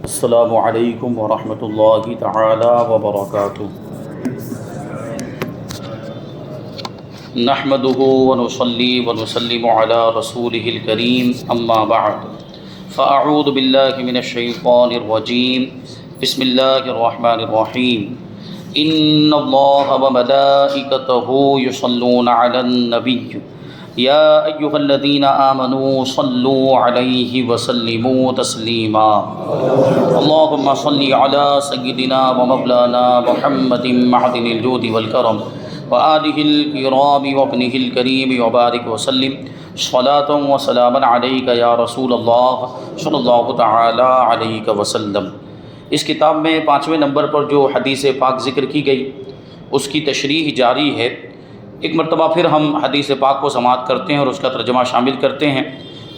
السلام علیکم ورحمۃ اللہ تعالی وبرکاتہ۔ نحمده ونصلي ونسلم على رسوله الكريم اما بعد فاعوذ باللہ من الشیطان الرجیم بسم اللہ الرحمن الرحیم ان اللہ وملائکتہ یصلون علی النبی یا ایہا الذین آمنوا صلوا علیہ وسلموا تسلیما اللہم صل علی سیدنا ومولانا محمد معدن الجود والکرم وآلہ الکرام وابنہ الکریم وبارک وسلم صلاۃ وسلاما علیک یا رسول اللہ صلی اللہ تعالی علیہ وسلم۔ اس کتاب میں 5ویں نمبر پر جو حدیث پاک ذکر کی گئی اس کی تشریح جاری ہے۔ ایک مرتبہ پھر ہم حدیث پاک کو سماعت کرتے ہیں اور اس کا ترجمہ شامل کرتے ہیں،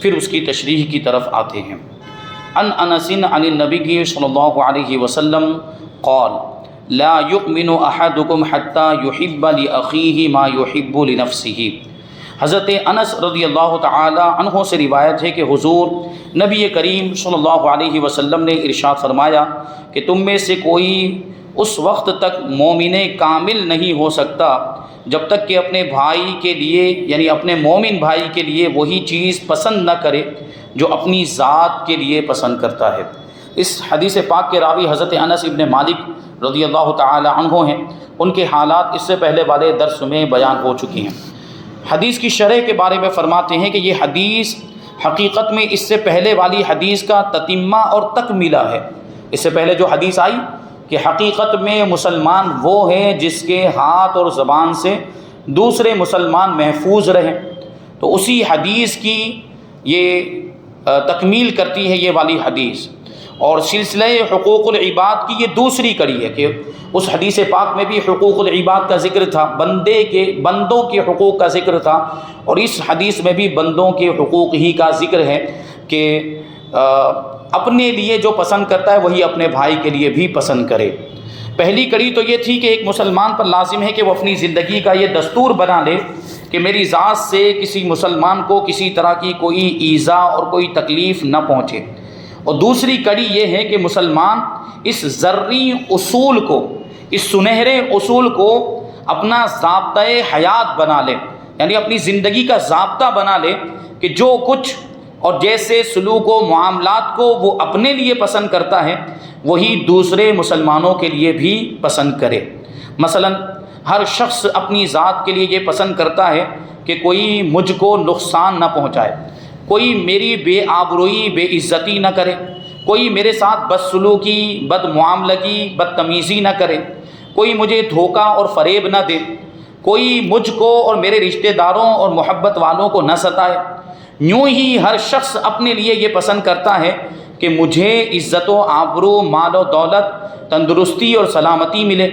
پھر اس کی تشریح کی طرف آتے ہیں۔ عن انس عن النبی صلی اللہ علیہ وسلم قال لا یؤمن احدکم حتی یحب لاخیہ ما یحب لنفسہ۔ حضرت انس رضی اللہ تعالی عنہ سے روایت ہے کہ حضور نبی کریم صلی اللہ علیہ وسلم نے ارشاد فرمایا کہ تم میں سے کوئی اس وقت تک مومن کامل نہیں ہو سکتا جب تک کہ اپنے بھائی کے لیے یعنی اپنے مومن بھائی کے لیے وہی چیز پسند نہ کرے جو اپنی ذات کے لیے پسند کرتا ہے۔ اس حدیث پاک کے راوی حضرت انس ابن مالک رضی اللہ تعالی عنہ ہیں۔ ان کے حالات اس سے پہلے والے درس میں بیان ہو چکی ہیں۔ حدیث کی شرح کے بارے میں فرماتے ہیں کہ یہ حدیث حقیقت میں اس سے پہلے والی حدیث کا تتمہ اور تکملہ ہے۔ اس سے پہلے جو حدیث آئی کہ حقیقت میں مسلمان وہ ہیں جس کے ہاتھ اور زبان سے دوسرے مسلمان محفوظ رہیں، تو اسی حدیث کی یہ تکمیل کرتی ہے یہ والی حدیث۔ اور سلسلہ حقوق العباد کی یہ دوسری کڑی ہے کہ اس حدیث پاک میں بھی حقوق العباد کا ذکر تھا، بندوں کے حقوق کا ذکر تھا، اور اس حدیث میں بھی بندوں کے حقوق ہی کا ذکر ہے کہ اپنے لیے جو پسند کرتا ہے وہی اپنے بھائی کے لیے بھی پسند کرے۔ پہلی کڑی تو یہ تھی کہ ایک مسلمان پر لازم ہے کہ وہ اپنی زندگی کا یہ دستور بنا لے کہ میری ذات سے کسی مسلمان کو کسی طرح کی کوئی ایذا اور کوئی تکلیف نہ پہنچے۔ اور دوسری کڑی یہ ہے کہ مسلمان اس ذرّی اصول کو، اس سنہرے اصول کو اپنا ضابطۂ حیات بنا لے، یعنی اپنی زندگی کا ضابطہ بنا لے کہ جو کچھ اور جیسے سلوک و معاملات کو وہ اپنے لیے پسند کرتا ہے وہی دوسرے مسلمانوں کے لیے بھی پسند کرے۔ مثلا ہر شخص اپنی ذات کے لیے یہ پسند کرتا ہے کہ کوئی مجھ کو نقصان نہ پہنچائے، کوئی میری بے آبروئی بے عزتی نہ کرے، کوئی میرے ساتھ بدسلوکی بد معاملگی بدتمیزی نہ کرے، کوئی مجھے دھوکہ اور فریب نہ دے، کوئی مجھ کو اور میرے رشتہ داروں اور محبت والوں کو نہ ستائے۔ یوں ہی ہر شخص اپنے لیے یہ پسند کرتا ہے کہ مجھے عزت و آبرو مال و دولت تندرستی اور سلامتی ملے،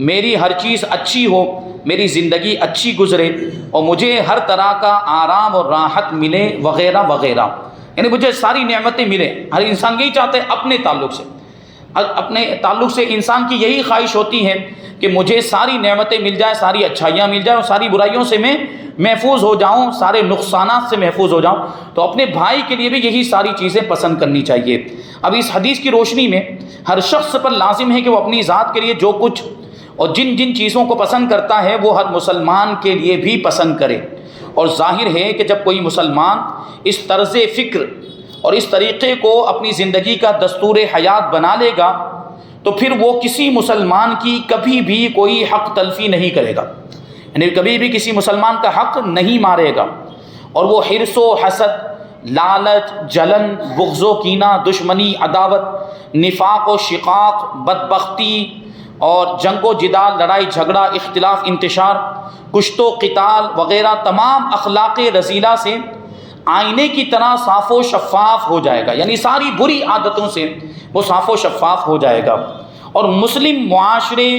میری ہر چیز اچھی ہو، میری زندگی اچھی گزرے اور مجھے ہر طرح کا آرام اور راحت ملے وغیرہ وغیرہ، یعنی مجھے ساری نعمتیں ملیں۔ ہر انسان یہی چاہتا ہے اپنے تعلق سے انسان کی یہی خواہش ہوتی ہے کہ مجھے ساری نعمتیں مل جائیں، ساری اچھائیاں مل جائیں اور ساری برائیوں سے میں محفوظ ہو جاؤں، سارے نقصانات سے محفوظ ہو جاؤں۔ تو اپنے بھائی کے لیے بھی یہی ساری چیزیں پسند کرنی چاہیے۔ اب اس حدیث کی روشنی میں ہر شخص پر لازم ہے کہ وہ اپنی ذات کے لیے جو کچھ اور جن جن چیزوں کو پسند کرتا ہے وہ ہر مسلمان کے لیے بھی پسند کرے۔ اور ظاہر ہے کہ جب کوئی مسلمان اس طرز فکر اور اس طریقے کو اپنی زندگی کا دستور حیات بنا لے گا تو پھر وہ کسی مسلمان کی کبھی بھی کوئی حق تلفی نہیں کرے گا، یعنی کبھی بھی کسی مسلمان کا حق نہیں مارے گا، اور وہ حرص و حسد، لالچ، جلن، بغض و کینہ، دشمنی، عداوت، نفاق و شقاق، بدبختی اور جنگ و جدال، لڑائی جھگڑا، اختلاف، انتشار، کشت و قتال وغیرہ تمام اخلاق رذیلہ سے آئینے کی طرح صاف و شفاف ہو جائے گا، یعنی ساری بری عادتوں سے وہ صاف و شفاف ہو جائے گا، اور مسلم معاشرے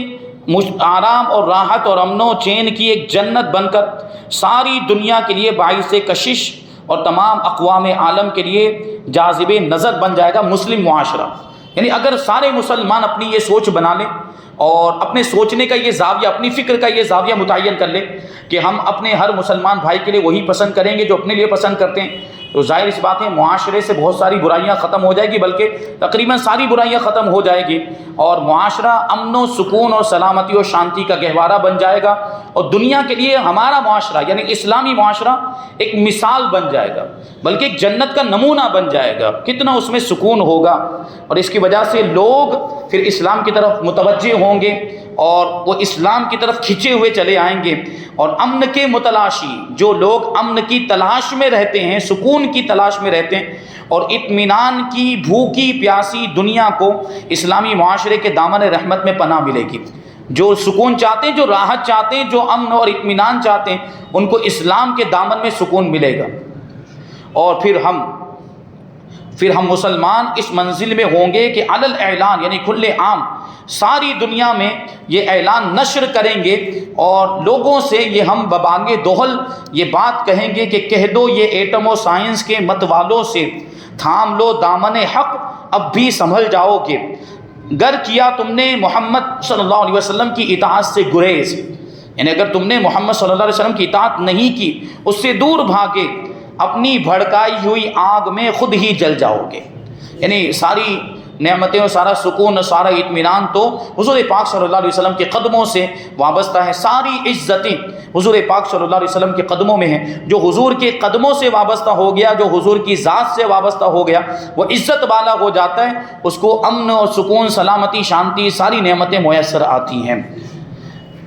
آرام اور راحت اور امن و چین کی ایک جنت بن کر ساری دنیا کے لیے باعث کشش اور تمام اقوام عالم کے لیے جاذب نظر بن جائے گا مسلم معاشرہ۔ یعنی اگر سارے مسلمان اپنی یہ سوچ بنا لیں اور اپنے سوچنے کا یہ زاویہ، اپنی فکر کا یہ زاویہ متعین کر لیں کہ ہم اپنے ہر مسلمان بھائی کے لیے وہی پسند کریں گے جو اپنے لیے پسند کرتے ہیں، تو ظاہر سی بات ہے معاشرے سے بہت ساری برائیاں ختم ہو جائے گی، بلکہ تقریباً ساری برائیاں ختم ہو جائے گی، اور معاشرہ امن و سکون اور سلامتی اور شانتی کا گہوارہ بن جائے گا، اور دنیا کے لیے ہمارا معاشرہ یعنی اسلامی معاشرہ ایک مثال بن جائے گا، بلکہ ایک جنت کا نمونہ بن جائے گا، کتنا اس میں سکون ہوگا، اور اس کی وجہ سے لوگ پھر اسلام کی طرف متوجہ ہوں گے اور وہ اسلام کی طرف کھنچے ہوئے چلے آئیں گے۔ اور امن کے متلاشی جو لوگ امن کی تلاش میں رہتے ہیں، سکون کی تلاش میں رہتے ہیں، اور اطمینان کی بھوکی پیاسی دنیا کو اسلامی معاشرے کے دامن رحمت میں پناہ ملے گی۔ جو سکون چاہتے ہیں، جو راحت چاہتے ہیں، جو امن اور اطمینان چاہتے ہیں، ان کو اسلام کے دامن میں سکون ملے گا، اور پھر ہم مسلمان اس منزل میں ہوں گے کہ علی الاعلان یعنی کھلے عام ساری دنیا میں یہ اعلان نشر کریں گے، اور لوگوں سے یہ ہم ببانگ دہل یہ بات کہیں گے کہ کہہ دو یہ ایٹم و سائنس کے مت والوں سے، تھام لو دامن حق اب بھی سنبھل جاؤ گے، گر کیا تم نے محمد صلی اللہ علیہ وسلم کی اطاعت سے گریز، یعنی اگر تم نے محمد صلی اللہ علیہ وسلم کی اطاعت نہیں کی، اس سے دور بھاگے، اپنی بھڑکائی ہوئی آگ میں خود ہی جل جاؤ گے۔ یعنی ساری نعمتیں اور سارا سکون اور سارا اطمینان تو حضور پاک صلی اللہ علیہ وسلم کے قدموں سے وابستہ ہے، ساری عزتیں حضور پاک صلی اللہ علیہ وسلم کے قدموں میں ہیں۔ جو حضور کے قدموں سے وابستہ ہو گیا، جو حضور کی ذات سے وابستہ ہو گیا، وہ عزت والا ہو جاتا ہے، اس کو امن اور سکون، سلامتی، شانتی، ساری نعمتیں میسر آتی ہیں۔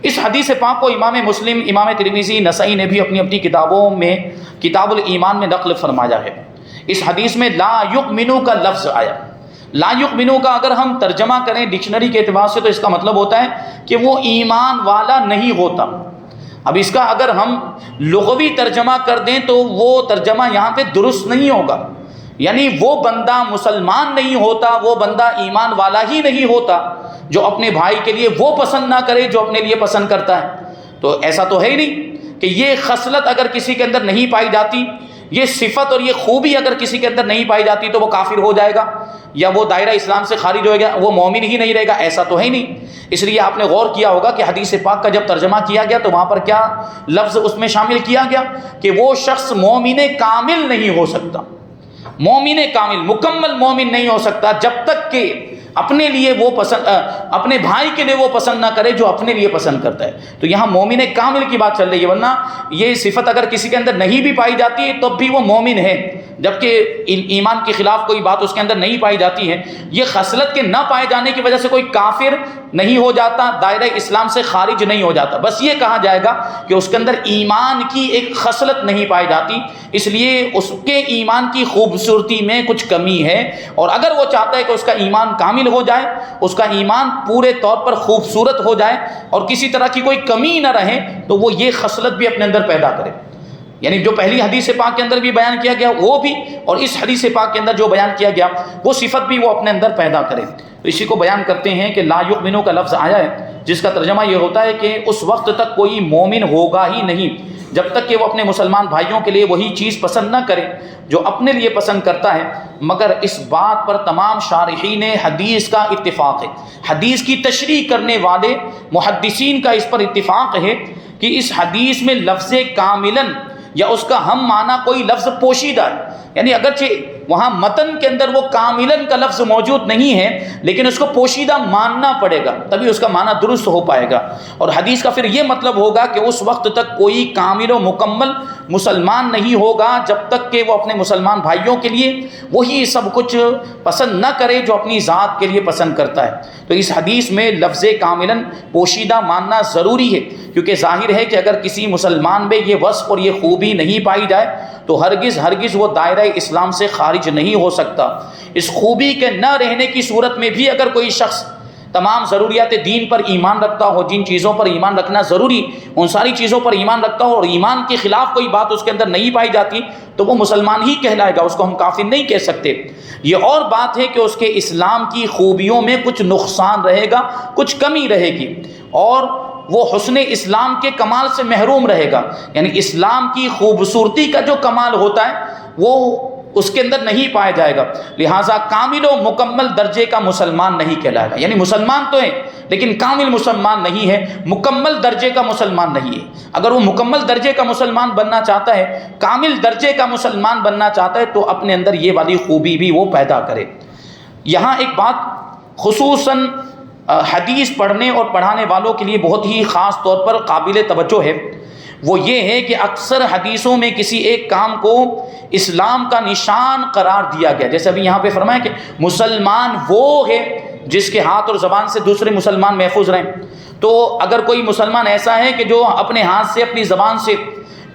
اس حدیث پاک کو امام مسلم، امام ترمذی، نسائی نے بھی اپنی اپنی کتابوں میں کتاب الایمان میں نقل فرمایا ہے۔ اس حدیث میں لا یؤمنو کا لفظ آیا۔ لا یؤمنو کا اگر ہم ترجمہ کریں ڈکشنری کے اعتبار سے تو اس کا مطلب ہوتا ہے کہ وہ ایمان والا نہیں ہوتا۔ اب اس کا اگر ہم لغوی ترجمہ کر دیں تو وہ ترجمہ یہاں پہ درست نہیں ہوگا، یعنی وہ بندہ مسلمان نہیں ہوتا، وہ بندہ ایمان والا ہی نہیں ہوتا جو اپنے بھائی کے لیے وہ پسند نہ کرے جو اپنے لیے پسند کرتا ہے۔ تو ایسا تو ہے ہی نہیں کہ یہ خصلت اگر کسی کے اندر نہیں پائی جاتی، یہ صفت اور یہ خوبی اگر کسی کے اندر نہیں پائی جاتی تو وہ کافر ہو جائے گا یا وہ دائرہ اسلام سے خارج ہو گیا، وہ مومن ہی نہیں رہے گا، ایسا تو ہے ہی نہیں۔ اس لیے آپ نے غور کیا ہوگا کہ حدیث پاک کا جب ترجمہ کیا گیا تو وہاں پر کیا لفظ اس میں شامل کیا گیا کہ وہ شخص مومن کامل نہیں ہو سکتا، مومن کامل مکمل مومن نہیں ہو سکتا جب تک کہ اپنے لیے وہ پسند، اپنے بھائی کے لیے وہ پسند نہ کرے جو اپنے لیے پسند کرتا ہے۔ تو یہاں مومن کامل کی بات چل رہی ہے، ورنہ یہ صفت اگر کسی کے اندر نہیں بھی پائی جاتی ہے تب بھی وہ مومن ہے، جبکہ ایمان کے خلاف کوئی بات اس کے اندر نہیں پائی جاتی ہے۔ یہ خصلت کے نہ پائے جانے کی وجہ سے کوئی کافر نہیں ہو جاتا، دائرہ اسلام سے خارج نہیں ہو جاتا، بس یہ کہا جائے گا کہ اس کے اندر ایمان کی ایک خصلت نہیں پائی جاتی، اس لیے اس کے ایمان کی خوبصورتی میں کچھ کمی ہے، اور اگر وہ چاہتا ہے کہ اس کا ایمان کامل ہو جائے، اس کا ایمان پورے طور پر خوبصورت ہو جائے اور کسی طرح کی کوئی کمی نہ رہے، تو وہ یہ خصلت بھی اپنے اندر پیدا کرے، یعنی جو پہلی حدیث پاک کے اندر بھی بیان کیا گیا وہ بھی، اور اس حدیث پاک کے اندر جو بیان کیا گیا وہ صفت بھی وہ اپنے اندر پیدا کرے۔ تو اسی کو بیان کرتے ہیں کہ لا یؤمنو کا لفظ آیا ہے، جس کا ترجمہ یہ ہوتا ہے کہ اس وقت تک کوئی مومن ہوگا ہی نہیں جب تک کہ وہ اپنے مسلمان بھائیوں کے لیے وہی چیز پسند نہ کرے جو اپنے لیے پسند کرتا ہے، مگر اس بات پر تمام شارحین حدیث کا اتفاق ہے، حدیث کی تشریح کرنے والے محدثین کا اس پر اتفاق ہے کہ اس حدیث میں لفظ کاملاً یا اس کا ہم معنی کوئی لفظ پوشیدہ ہے، یعنی اگرچہ وہاں متن کے اندر وہ کاملاً کا لفظ موجود نہیں ہے لیکن اس کو پوشیدہ ماننا پڑے گا تبھی اس کا معنی درست ہو پائے گا، اور حدیث کا پھر یہ مطلب ہوگا کہ اس وقت تک کوئی کامل و مکمل مسلمان نہیں ہوگا جب تک کہ وہ اپنے مسلمان بھائیوں کے لیے وہی سب کچھ پسند نہ کرے جو اپنی ذات کے لیے پسند کرتا ہے۔ تو اس حدیث میں لفظ کاملاً پوشیدہ ماننا ضروری ہے، کیونکہ ظاہر ہے کہ اگر کسی مسلمان میں یہ وصف اور یہ خوبی نہیں پائی جائے تو ہرگز وہ دائرہ اسلام سے خارج نہیں ہو سکتا۔ اس خوبی کے نہ رہنے کی صورت میں بھی اگر کوئی شخص تمام ضروریات دین پر ایمان رکھتا ہو، جن چیزوں پر ایمان رکھنا ضروری ان ساری چیزوں پر ایمان رکھتا ہو اور ایمان کے خلاف کوئی بات اس کے اندر نہیں پائی جاتی تو وہ مسلمان ہی کہلائے گا، اس کو ہم کافر نہیں کہہ سکتے۔ یہ اور بات ہے کہ اس کے اسلام کی خوبیوں میں کچھ نقصان رہے گا، کچھ کمی رہے گی، اور وہ حسن اسلام کے کمال سے محروم رہے گا، یعنی اسلام کی خوبصورتی کا جو کمال ہوتا ہے وہ اس کے اندر نہیں پایا جائے گا، لہٰذا کامل و مکمل درجے کا مسلمان نہیں کہلائے گا. یعنی مسلمان تو ہے لیکن کامل مسلمان نہیں ہے، مکمل درجے کا مسلمان نہیں ہے. اگر وہ مکمل درجے کا مسلمان بننا چاہتا ہے، کامل درجے کا مسلمان بننا چاہتا ہے، تو اپنے اندر یہ والی خوبی بھی وہ پیدا کرے. یہاں ایک بات خصوصاً حدیث پڑھنے اور پڑھانے والوں کے لیے بہت ہی خاص طور پر قابل توجہ ہے، وہ یہ ہے کہ اکثر حدیثوں میں کسی ایک کام کو اسلام کا نشان قرار دیا گیا. جیسے ابھی یہاں پہ فرمایا کہ مسلمان وہ ہے جس کے ہاتھ اور زبان سے دوسرے مسلمان محفوظ رہیں. تو اگر کوئی مسلمان ایسا ہے کہ جو اپنے ہاتھ سے اپنی زبان سے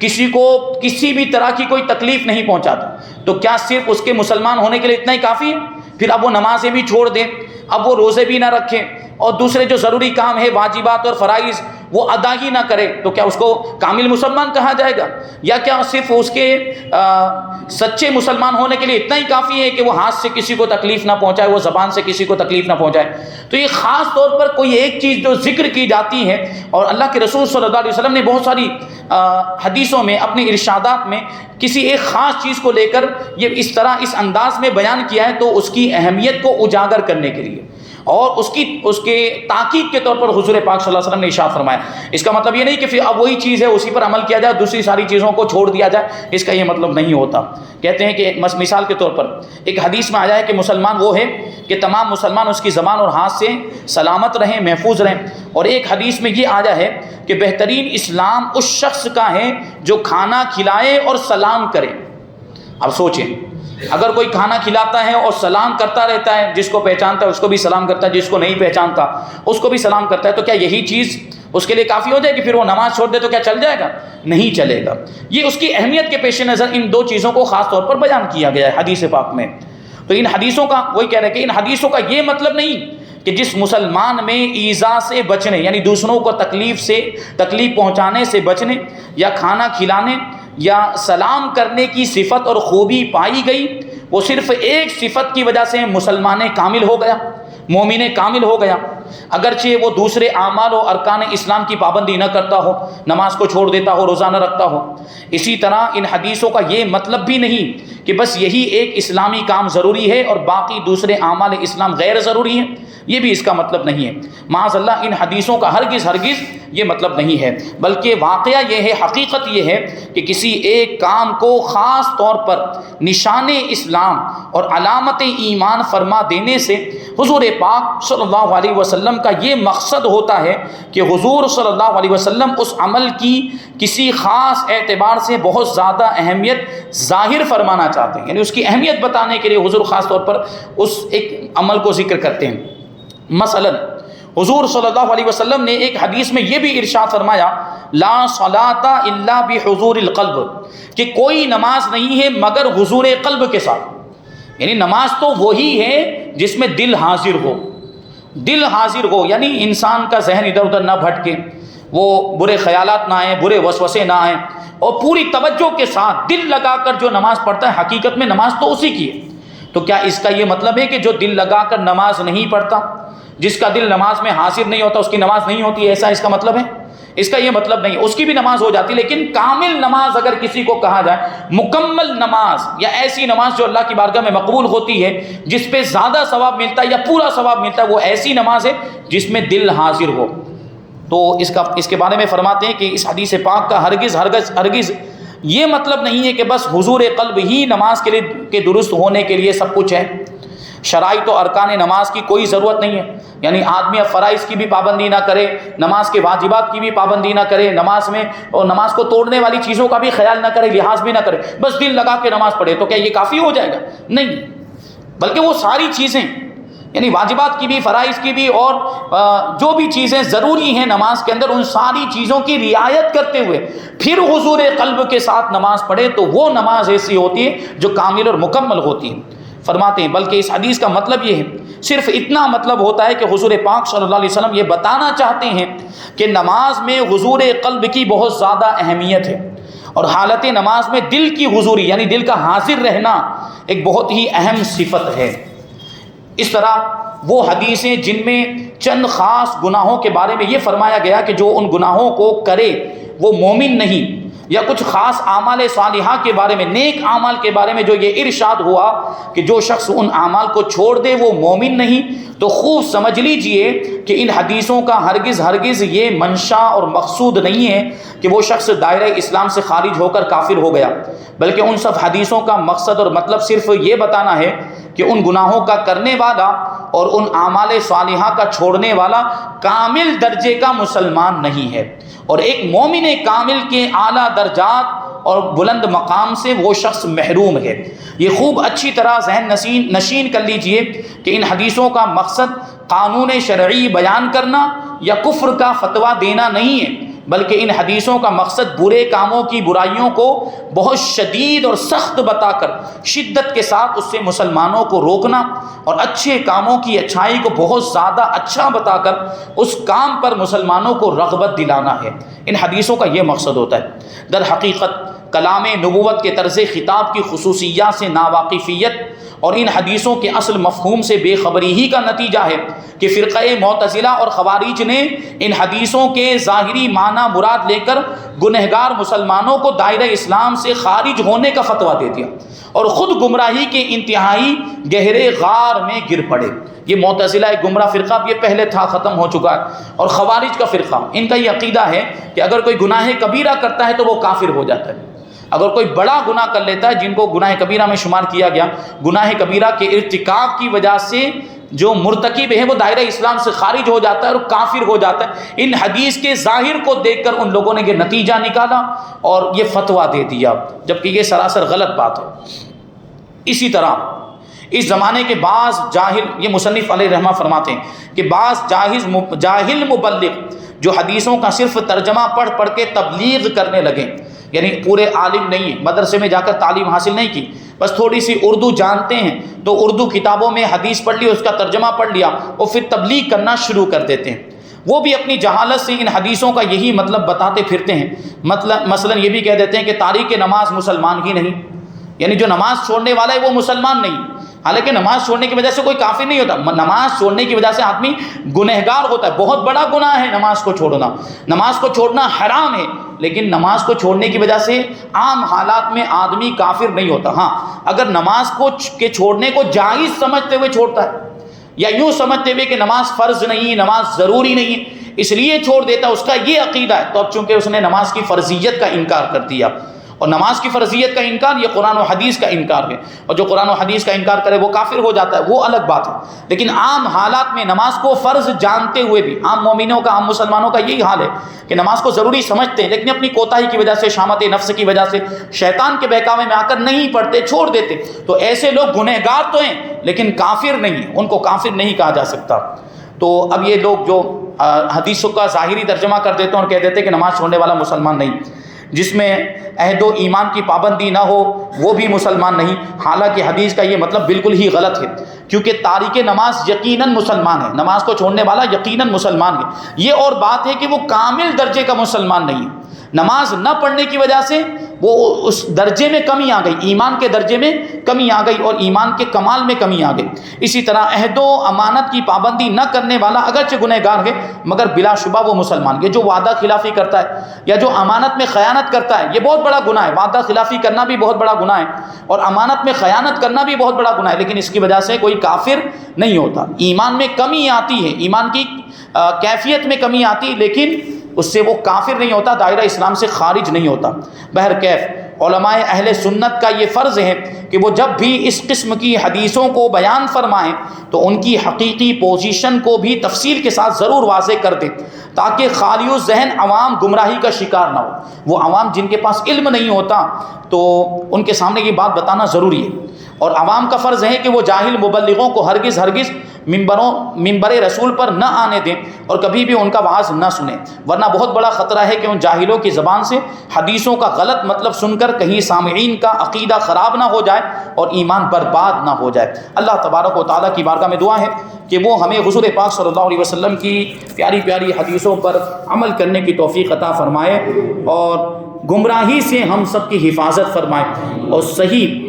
کسی کو کسی بھی طرح کی کوئی تکلیف نہیں پہنچاتا، تو کیا صرف اس کے مسلمان ہونے کے لیے اتنا ہی کافی ہے؟ پھر اب وہ نمازیں بھی چھوڑ دیں، اب وہ روزے بھی نہ رکھیں، اور دوسرے جو ضروری کام ہے واجبات اور فرائض وہ ادا ہی نہ کرے، تو کیا اس کو کامل مسلمان کہا جائے گا؟ یا کیا صرف اس کے سچے مسلمان ہونے کے لیے اتنا ہی کافی ہے کہ وہ ہاتھ سے کسی کو تکلیف نہ پہنچائے، وہ زبان سے کسی کو تکلیف نہ پہنچائے؟ تو یہ خاص طور پر کوئی ایک چیز جو ذکر کی جاتی ہے، اور اللہ کے رسول صلی اللہ علیہ وسلم نے بہت ساری حدیثوں میں اپنے ارشادات میں کسی ایک خاص چیز کو لے کر یہ اس طرح اس انداز میں بیان کیا ہے، تو اس کی اہمیت کو اجاگر کرنے کے لیے اور اس کے تاکید کے طور پر حضور پاک صلی اللہ علیہ وسلم نے ارشاد فرمایا. اس کا مطلب یہ نہیں کہ پھر اب وہی چیز ہے اسی پر عمل کیا جائے، دوسری ساری چیزوں کو چھوڑ دیا جائے، اس کا یہ مطلب نہیں ہوتا. کہتے ہیں کہ مثال کے طور پر ایک حدیث میں آیا ہے کہ مسلمان وہ ہے کہ تمام مسلمان اس کی زبان اور ہاتھ سے سلامت رہیں، محفوظ رہیں. اور ایک حدیث میں یہ آیا ہے کہ بہترین اسلام اس شخص کا ہے جو کھانا کھلائے اور سلام کرے. اب سوچیں، اگر کوئی کھانا کھلاتا ہے اور سلام کرتا رہتا ہے، جس کو پہچانتا ہے اس کو بھی سلام کرتا ہے، جس کو نہیں پہچانتا اس کو بھی سلام کرتا ہے، تو کیا یہی چیز اس کے لیے کافی ہو جائے کہ پھر وہ نماز چھوڑ دے تو کیا چل جائے گا؟ نہیں چلے گا. یہ اس کی اہمیت کے پیش نظر ان دو چیزوں کو خاص طور پر بیان کیا گیا ہے حدیث پاک میں. تو ان حدیثوں کا وہی کہہ رہے ہیں کہ ان حدیثوں کا یہ مطلب نہیں کہ جس مسلمان میں ایذا سے بچنے، یعنی دوسروں کو تکلیف پہنچانے سے بچنے، یا کھانا کھلانے یا سلام کرنے کی صفت اور خوبی پائی گئی، وہ صرف ایک صفت کی وجہ سے مسلمان کامل ہو گیا، مومن کامل ہو گیا، اگرچہ وہ دوسرے اعمال و ارکان اسلام کی پابندی نہ کرتا ہو، نماز کو چھوڑ دیتا ہو، روزہ نہ رکھتا ہو. اسی طرح ان حدیثوں کا یہ مطلب بھی نہیں کہ بس یہی ایک اسلامی کام ضروری ہے اور باقی دوسرے اعمال اسلام غیر ضروری ہیں، یہ بھی اس کا مطلب نہیں ہے. معاذ اللہ، ان حدیثوں کا ہرگز یہ مطلب نہیں ہے، بلکہ واقعہ یہ ہے، حقیقت یہ ہے کہ کسی ایک کام کو خاص طور پر نشان اسلام اور علامت ایمان فرما دینے سے حضور پاک صلی اللہ علیہ وسلم کا یہ مقصد ہوتا ہے کہ حضور صلی اللہ علیہ وسلم اس عمل کی کسی خاص اعتبار سے بہت زیادہ اہمیت ظاہر فرمانا چاہتے ہیں، یعنی اس کی اہمیت بتانے کے لیے حضور خاص طور پر اس ایک عمل کو ذکر کرتے ہیں. مثلا حضور صلی اللہ علیہ وسلم نے ایک حدیث میں یہ بھی ارشاد فرمایا، لا صلاۃ الا بحضور القلب، کہ کوئی نماز نہیں ہے مگر حضور قلب کے ساتھ. یعنی نماز تو وہی ہے جس میں دل حاضر ہو، دل حاضر ہو، یعنی انسان کا ذہن ادھر ادھر نہ بھٹکے، وہ برے خیالات نہ آئیں، برے وسوسے نہ آئیں، اور پوری توجہ کے ساتھ دل لگا کر جو نماز پڑھتا ہے، حقیقت میں نماز تو اسی کی ہے. تو کیا اس کا یہ مطلب ہے کہ جو دل لگا کر نماز نہیں پڑھتا، جس کا دل نماز میں حاضر نہیں ہوتا، اس کی نماز نہیں ہوتی، ایسا اس کا مطلب ہے؟ اس کا یہ مطلب نہیں. اس کی بھی نماز ہو جاتی، لیکن کامل نماز اگر کسی کو کہا جائے، مکمل نماز یا ایسی نماز جو اللہ کی بارگاہ میں مقبول ہوتی ہے، جس پہ زیادہ ثواب ملتا ہے یا پورا ثواب ملتا ہے، وہ ایسی نماز ہے جس میں دل حاضر ہو. تو اس کے بارے میں فرماتے ہیں کہ اس حدیث پاک کا ہرگز یہ مطلب نہیں ہے کہ بس حضور قلب ہی نماز کے لیے کہ درست ہونے کے لیے سب کچھ ہے. شرائط و ارکان نماز کی کوئی ضرورت نہیں ہے، یعنی آدمی اب فرائض کی بھی پابندی نہ کرے، نماز کے واجبات کی بھی پابندی نہ کرے، نماز میں اور نماز کو توڑنے والی چیزوں کا بھی خیال نہ کرے، لحاظ بھی نہ کرے، بس دل لگا کے نماز پڑھے، تو کیا یہ کافی ہو جائے گا؟ نہیں، بلکہ وہ ساری چیزیں، یعنی واجبات کی بھی، فرائض کی بھی، اور جو بھی چیزیں ضروری ہیں نماز کے اندر، ان ساری چیزوں کی رعایت کرتے ہوئے پھر حضور قلب کے ساتھ نماز پڑھے، تو وہ نماز ایسی ہوتی ہے جو کامل اور مکمل ہوتی ہے. فرماتے ہیں بلکہ اس حدیث کا مطلب یہ ہے، صرف اتنا مطلب ہوتا ہے کہ حضور پاک صلی اللہ علیہ وسلم یہ بتانا چاہتے ہیں کہ نماز میں حضور قلب کی بہت زیادہ اہمیت ہے، اور حالت نماز میں دل کی حضوری، یعنی دل کا حاضر رہنا ایک بہت ہی اہم صفت ہے. اس طرح وہ حدیثیں جن میں چند خاص گناہوں کے بارے میں یہ فرمایا گیا کہ جو ان گناہوں کو کرے وہ مومن نہیں، یا کچھ خاص اعمال صالحہ کے بارے میں، نیک اعمال کے بارے میں جو یہ ارشاد ہوا کہ جو شخص ان اعمال کو چھوڑ دے وہ مومن نہیں، تو خوب سمجھ لیجئے کہ ان حدیثوں کا ہرگز یہ منشا اور مقصود نہیں ہے کہ وہ شخص دائرہ اسلام سے خارج ہو کر کافر ہو گیا، بلکہ ان سب حدیثوں کا مقصد اور مطلب صرف یہ بتانا ہے کہ ان گناہوں کا کرنے والا اور ان اعمال صالحہ کا چھوڑنے والا کامل درجے کا مسلمان نہیں ہے، اور ایک مومن کامل کے اعلیٰ درجات اور بلند مقام سے وہ شخص محروم ہے۔ یہ خوب اچھی طرح ذہن نشین کر لیجئے کہ ان حدیثوں کا مقصد قانون شرعی بیان کرنا یا کفر کا فتویٰ دینا نہیں ہے، بلکہ ان حدیثوں کا مقصد برے کاموں کی برائیوں کو بہت شدید اور سخت بتا کر شدت کے ساتھ اس سے مسلمانوں کو روکنا، اور اچھے کاموں کی اچھائی کو بہت زیادہ اچھا بتا کر اس کام پر مسلمانوں کو رغبت دلانا ہے۔ ان حدیثوں کا یہ مقصد ہوتا ہے۔ در حقیقت کلام نبوت کے طرز خطاب کی خصوصیات سے ناواقفیت اور ان حدیثوں کے اصل مفہوم سے بے خبری ہی کا نتیجہ ہے کہ فرقہ معتزلہ اور خوارج نے ان حدیثوں کے ظاہری معنی مراد لے کر گنہگار مسلمانوں کو دائرہ اسلام سے خارج ہونے کا فتویٰ دے دیا، اور خود گمراہی کے انتہائی گہرے غار میں گر پڑے۔ یہ معتزلہ ایک گمراہ فرقہ اب یہ پہلے تھا، ختم ہو چکا ہے، اور خوارج کا فرقہ ان کا یہ عقیدہ ہے کہ اگر کوئی گناہ کبیرہ کرتا ہے تو وہ کافر ہو جاتا ہے، اگر کوئی بڑا گناہ کر لیتا ہے جن کو گناہ کبیرہ میں شمار کیا گیا، گناہ کبیرہ کے ارتکاب کی وجہ سے جو مرتکب ہے وہ دائرہ اسلام سے خارج ہو جاتا ہے اور کافر ہو جاتا ہے۔ ان حدیث کے ظاہر کو دیکھ کر ان لوگوں نے یہ نتیجہ نکالا اور یہ فتویٰ دے دیا، جبکہ یہ سراسر غلط بات ہے۔ اسی طرح اس زمانے کے بعض جاہل، یہ مصنف علیہ رحمہ فرماتے ہیں کہ بعض جاہل مبلغ جو حدیثوں کا صرف ترجمہ پڑھ پڑھ کے تبلیغ کرنے لگے، یعنی پورے عالم نہیں ہیں، مدرسے میں جا کر تعلیم حاصل نہیں کی، بس تھوڑی سی اردو جانتے ہیں تو اردو کتابوں میں حدیث پڑھ لی، اس کا ترجمہ پڑھ لیا اور پھر تبلیغ کرنا شروع کر دیتے ہیں۔ وہ بھی اپنی جہالت سے ان حدیثوں کا یہی مطلب بتاتے پھرتے ہیں، مثلا یہ بھی کہہ دیتے ہیں کہ تاریک نماز مسلمان ہی نہیں، یعنی جو نماز چھوڑنے والا ہے وہ مسلمان نہیں، حالانکہ نماز چھوڑنے کی وجہ سے کوئی کافر نہیں ہوتا، نماز چھوڑنے کی وجہ سے آدمی گنہگار ہوتا ہے، بہت بڑا گناہ ہے نماز کو چھوڑنا، نماز کو چھوڑنا حرام ہے، لیکن نماز کو چھوڑنے کی وجہ سے عام حالات میں آدمی کافر نہیں ہوتا۔ ہاں، اگر نماز کے چھوڑنے کو جائز سمجھتے ہوئے چھوڑتا ہے، یا یوں سمجھتے ہوئے کہ نماز فرض نہیں، نماز ضروری نہیں ہے اس لیے چھوڑ دیتا، اس کا یہ عقیدہ ہے، تو اب چونکہ اس نے نماز کی فرضیت کا انکار کر دیا، اور نماز کی فرضیت کا انکار یہ قرآن و حدیث کا انکار ہے، اور جو قرآن و حدیث کا انکار کرے وہ کافر ہو جاتا ہے، وہ الگ بات ہے۔ لیکن عام حالات میں نماز کو فرض جانتے ہوئے بھی عام مومنوں کا، عام مسلمانوں کا یہی حال ہے کہ نماز کو ضروری سمجھتے ہیں، لیکن اپنی کوتاہی کی وجہ سے، شامت نفس کی وجہ سے، شیطان کے بہکاوے میں آ کر نہیں پڑھتے، چھوڑ دیتے، تو ایسے لوگ گنہگار تو ہیں لیکن کافر نہیں ہیں، ان کو کافر نہیں کہا جا سکتا۔ تو اب یہ لوگ جو حدیثوں کا ظاہری ترجمہ کر دیتے ہیں اور کہہ دیتے ہیں کہ نماز چھوڑنے والا مسلمان نہیں، جس میں عہد و ایمان کی پابندی نہ ہو وہ بھی مسلمان نہیں، حالانکہ حدیث کا یہ مطلب بالکل ہی غلط ہے، کیونکہ تارک نماز یقیناً مسلمان ہے، نماز کو چھوڑنے والا یقیناً مسلمان ہے۔ یہ اور بات ہے کہ وہ کامل درجے کا مسلمان نہیں ہے، نماز نہ پڑھنے کی وجہ سے وہ اس درجے میں کمی آ گئی، ایمان کے درجے میں کمی آ گئی اور ایمان کے کمال میں کمی آ گئی۔ اسی طرح عہد و امانت کی پابندی نہ کرنے والا اگرچہ گنہگار ہے مگر بلا شبہ وہ مسلمان۔ یہ جو وعدہ خلافی کرتا ہے یا جو امانت میں خیانت کرتا ہے یہ بہت بڑا گناہ ہے، وعدہ خلافی کرنا بھی بہت بڑا گناہ ہے اور امانت میں خیانت کرنا بھی بہت بڑا گناہ ہے، لیکن اس کی وجہ سے کوئی کافر نہیں ہوتا۔ ایمان میں کمی آتی ہے، ایمان کی کیفیت میں کمی آتی ہے، لیکن اس سے وہ کافر نہیں ہوتا، دائرہ اسلام سے خارج نہیں ہوتا۔ بہرکیف علماء اہل سنت کا یہ فرض ہے کہ وہ جب بھی اس قسم کی حدیثوں کو بیان فرمائیں تو ان کی حقیقی پوزیشن کو بھی تفصیل کے ساتھ ضرور واضح کر دیں، تاکہ خالی الذہن عوام گمراہی کا شکار نہ ہو۔ وہ عوام جن کے پاس علم نہیں ہوتا تو ان کے سامنے یہ بات بتانا ضروری ہے، اور عوام کا فرض ہے کہ وہ جاہل مبلغوں کو ہرگز منبر رسول پر نہ آنے دیں اور کبھی بھی ان کا وعظ نہ سنیں، ورنہ بہت بڑا خطرہ ہے کہ ان جاہلوں کی زبان سے حدیثوں کا غلط مطلب سن کر کہیں سامعین کا عقیدہ خراب نہ ہو جائے اور ایمان برباد نہ ہو جائے۔ اللہ تبارک و تعالیٰ کی بارگاہ میں دعا ہے کہ وہ ہمیں حضور پاک صلی اللہ علیہ وسلم کی پیاری پیاری حدیثوں پر عمل کرنے کی توفیق عطا فرمائے اور گمراہی سے ہم سب کی حفاظت فرمائے، اور صحیح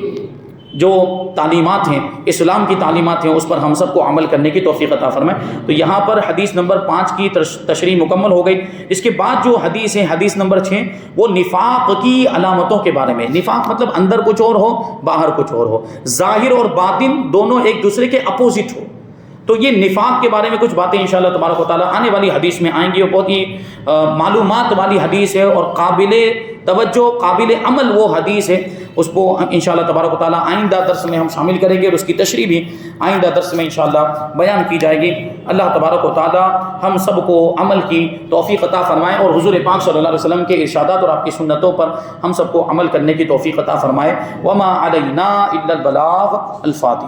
جو تعلیمات ہیں، اسلام کی تعلیمات ہیں، اس پر ہم سب کو عمل کرنے کی توفیق عطا فرمائے۔ تو یہاں پر حدیث نمبر 5 کی تشریح مکمل ہو گئی۔ اس کے بعد جو حدیث ہے، حدیث نمبر 6، وہ نفاق کی علامتوں کے بارے میں۔ نفاق مطلب اندر کچھ اور ہو، باہر کچھ اور ہو، ظاہر اور باطن دونوں ایک دوسرے کے اپوزٹ ہو۔ تو یہ نفاق کے بارے میں کچھ باتیں انشاءاللہ تبارک و تعالیٰ آنے والی حدیث میں آئیں گی، اور بہت ہی معلومات والی حدیث ہے اور قابل توجہ، قابل عمل وہ حدیث ہے۔ اس کو انشاءاللہ تبارک و تعالیٰ آئندہ درس میں ہم شامل کریں گے، اور اس کی تشریح بھی آئندہ درس میں انشاءاللہ بیان کی جائے گی۔ اللہ تبارک و تعالیٰ ہم سب کو عمل کی توفیق عطا فرمائے، اور حضور پاک صلی اللہ علیہ وسلم کے ارشادات اور آپ کی سنتوں پر ہم سب کو عمل کرنے کی توفیق عطا فرمائے۔ وما علینا الا البلاغ۔ الفاتحہ۔